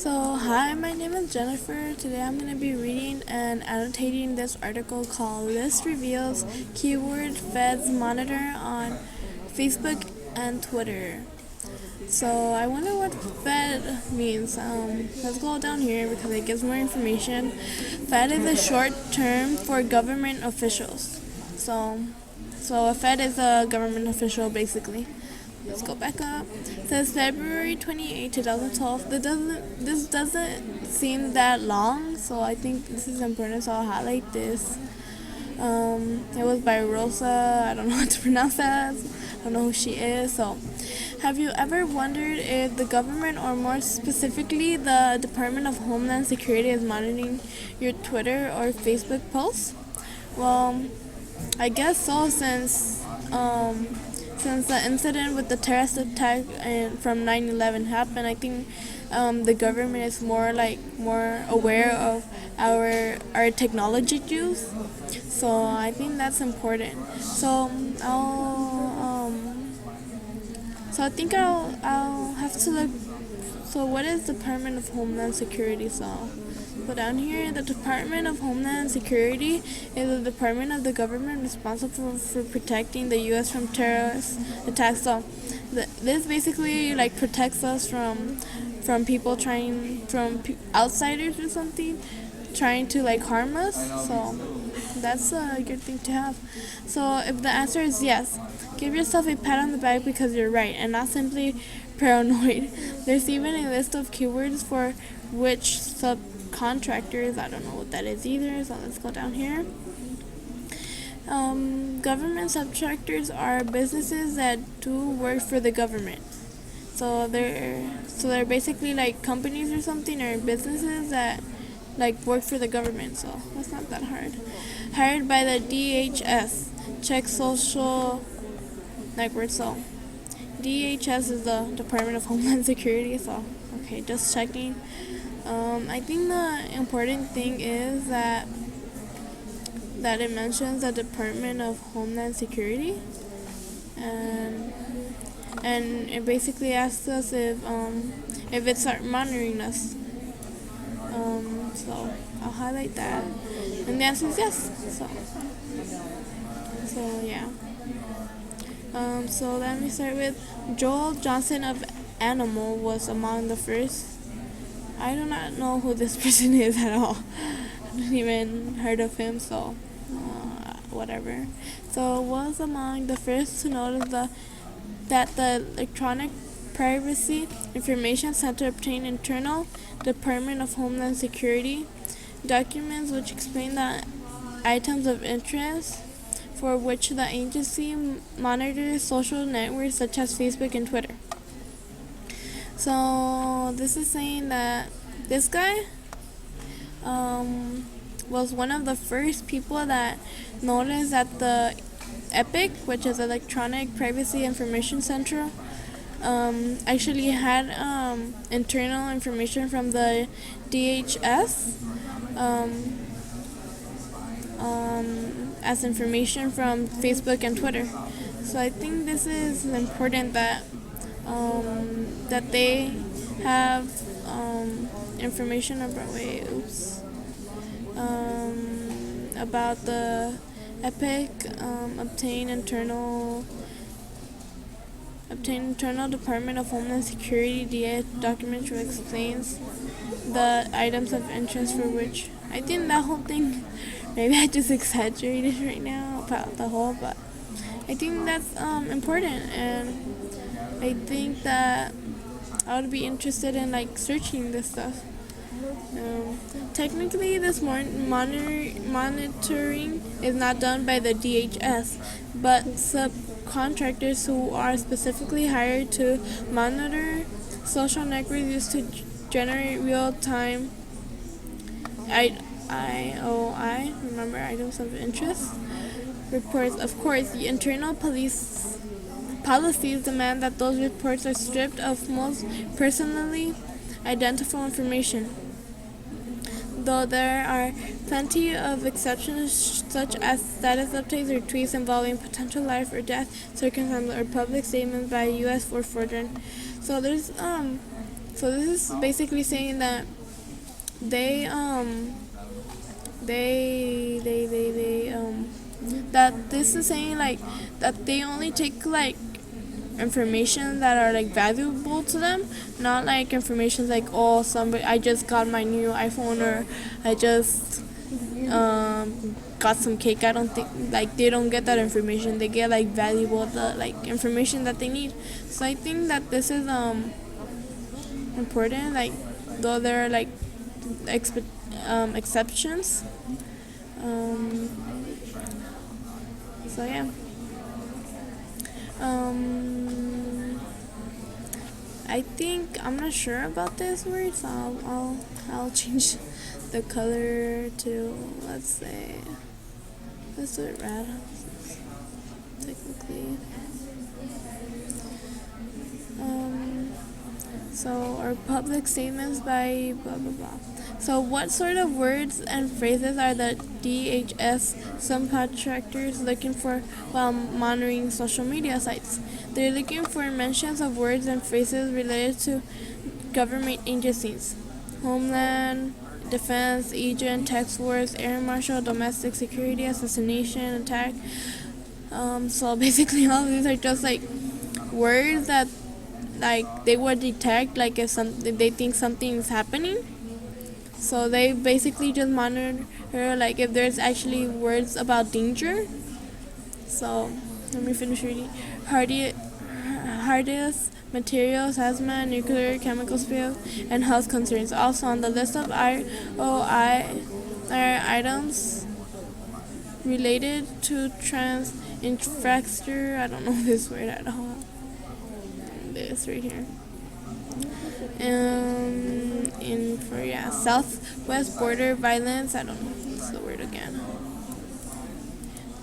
Hi, my name is Jennifer. Today I'm going to be reading and annotating this article called List Reveals Keyword Feds Monitor on Facebook and Twitter. So, I wonder what Fed means. Let's go down here because it gives more information. Fed is a short term for government officials. So a Fed is a government official basically. Let's go back up. It says February 28, 2012. This doesn't seem that long, so I think this is important, so I'll highlight this. It was by Rosa. I don't know how to pronounce that. I don't know who she is. So, have you ever wondered if the government, or more specifically the Department of Homeland Security, is monitoring your Twitter or Facebook posts? Well, I guess so, since the incident with the terrorist attack from 9/11 happened. I think the government is more aware of our technology use. So I think that's important. I think I'll have to look. So what is Department of Homeland Security? So down here, the Department of Homeland Security is the department of the government responsible for protecting the U.S. from terrorist attacks. So this basically protects us from people outsiders or something trying to harm us. So that's a good thing to have. So if the answer is yes, give yourself a pat on the back because you're right and not simply paranoid. There's even a list of keywords for which subcontractors. I don't know what that is either, so let's go down here. Government subcontractors are businesses that do work for the government. So they're basically companies or something, or businesses that work for the government. So that's not that hard. Hired by the DHS, check social network. So DHS is the Department of Homeland Security. So okay, just checking. I think the important thing is that it mentions the Department of Homeland Security, and it basically asks us if it's monitoring us. So I'll highlight that, and the answer is yes. So yeah. So let me start with Joel Johnson of Animal was among the first. I do not know who this person is at all. I haven't even heard of him, so whatever. So was among the first to notice that the Electronic Privacy Information Center obtained internal Department of Homeland Security documents which explain the items of interest for which the agency monitors social networks such as Facebook and Twitter. So this is saying that this guy was one of the first people that noticed that the EPIC, which is Electronic Privacy Information Center, actually had internal information from the DHS as information from Facebook and Twitter. So I think this is important that they have information about the EPIC, obtain internal Department of Homeland Security DH document which explains the items of interest for which. I think that whole thing, maybe I just exaggerated right now about the whole, but I think that's important, and I think that I would be interested in searching this stuff. Technically, this monitoring is not done by the DHS, but subcontractors who are specifically hired to monitor social networks used to generate real-time IOI, remember, items of interest reports. Of course, the internal policies demand that those reports are stripped of most personally identifiable information. Though there are plenty of exceptions, such as status updates or tweets involving potential life or death circumstances or public statements by U.S. or foreign. So there's So this is basically saying that they that this is saying like that they only take like information that are like valuable to them, not like information like, oh, somebody, I just got my new iPhone, or I just got some cake. I don't think like they don't get that information. They get like valuable, the like information that they need. So I think that this is important, like though there are like exceptions. So yeah. I think I'm not sure about this word, so I'll change the color to, let's do it red. Technically. So, or public statements by blah blah blah. So, what sort of words and phrases are the DHS subcontractors looking for while monitoring social media sites? They're looking for mentions of words and phrases related to government agencies: Homeland, Defense, Agent, Tax Force, Air Marshal, Domestic Security, Assassination, Attack. So basically, all of these are just like words that like they would detect like if something they think something is happening. So they basically just monitor like if there's actually words about danger. So let me finish reading. Hardest materials, hazmat, nuclear, chemical spill, and health concerns. Also on the list of IOI are items related to trans infrastructure. I don't know this word at all. This right here. In for southwest border violence. I don't know. What's the word again?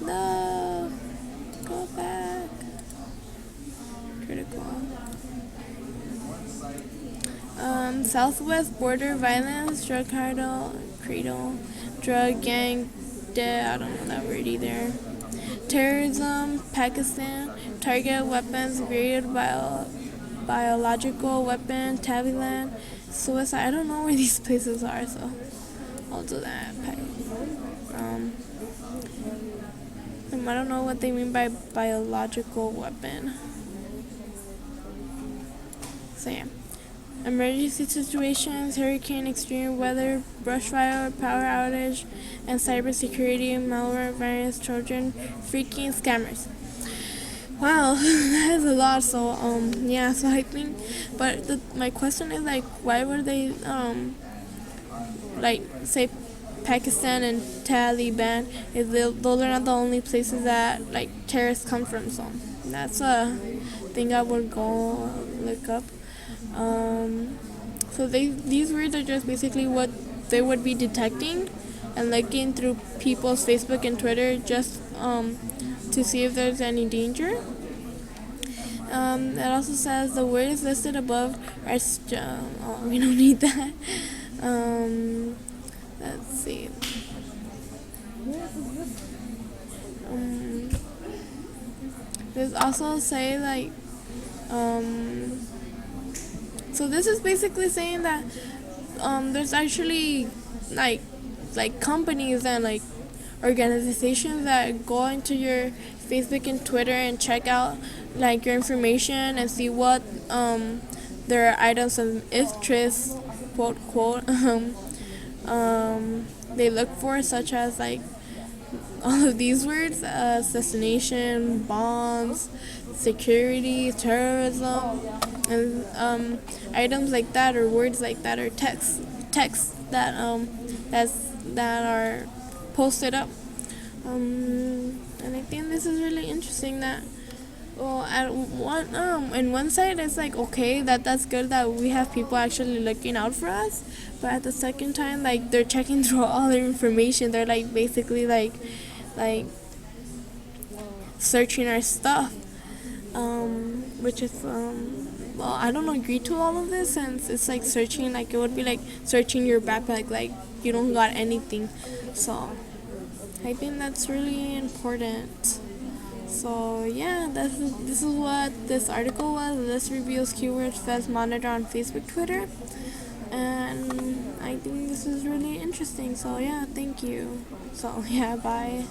No, go back. Critical. Southwest border violence, drug cradle, drug gang, I don't know that word either. Terrorism, Pakistan, target weapons, varied biological weapon, Taliban, suicide. I don't know where these places are, so I'll do that. I don't know what they mean by biological weapon. So yeah. Emergency situations, hurricane, extreme weather, brush fire, power outage, and cybersecurity, malware, virus, Trojan, freaking scammers. Wow, that is a lot. So yeah. So I think, but my question is like, why would they like say Pakistan and Taliban if those are not the only places that like terrorists come from? So that's a thing I would go look up. So these words are just basically what they would be detecting and looking through people's Facebook and Twitter just to see if there's any danger. It also says the words listed above are we don't need that. Let's see. There's also say like so this is basically saying that there's actually like companies and like organizations that go into your Facebook and Twitter and check out like your information and see what there are items of interest, quote, they look for, such as like all of these words: assassination, bombs, security, terrorism, and items like that, or words like that, or text that that are posted up. And I think this is really interesting that, well, at one in one side it's like, okay, that's good that we have people actually looking out for us, but at the second time, like, they're checking through all their information. They're like basically like searching our stuff, which is well, I don't agree to all of this, since it's like searching, like it would be like searching your backpack, like you don't got anything. So I think that's really important. So yeah, this is what this article was. This reveals keyword feds monitor on Facebook, Twitter, and I think this is really interesting. So yeah, thank you. So yeah, bye.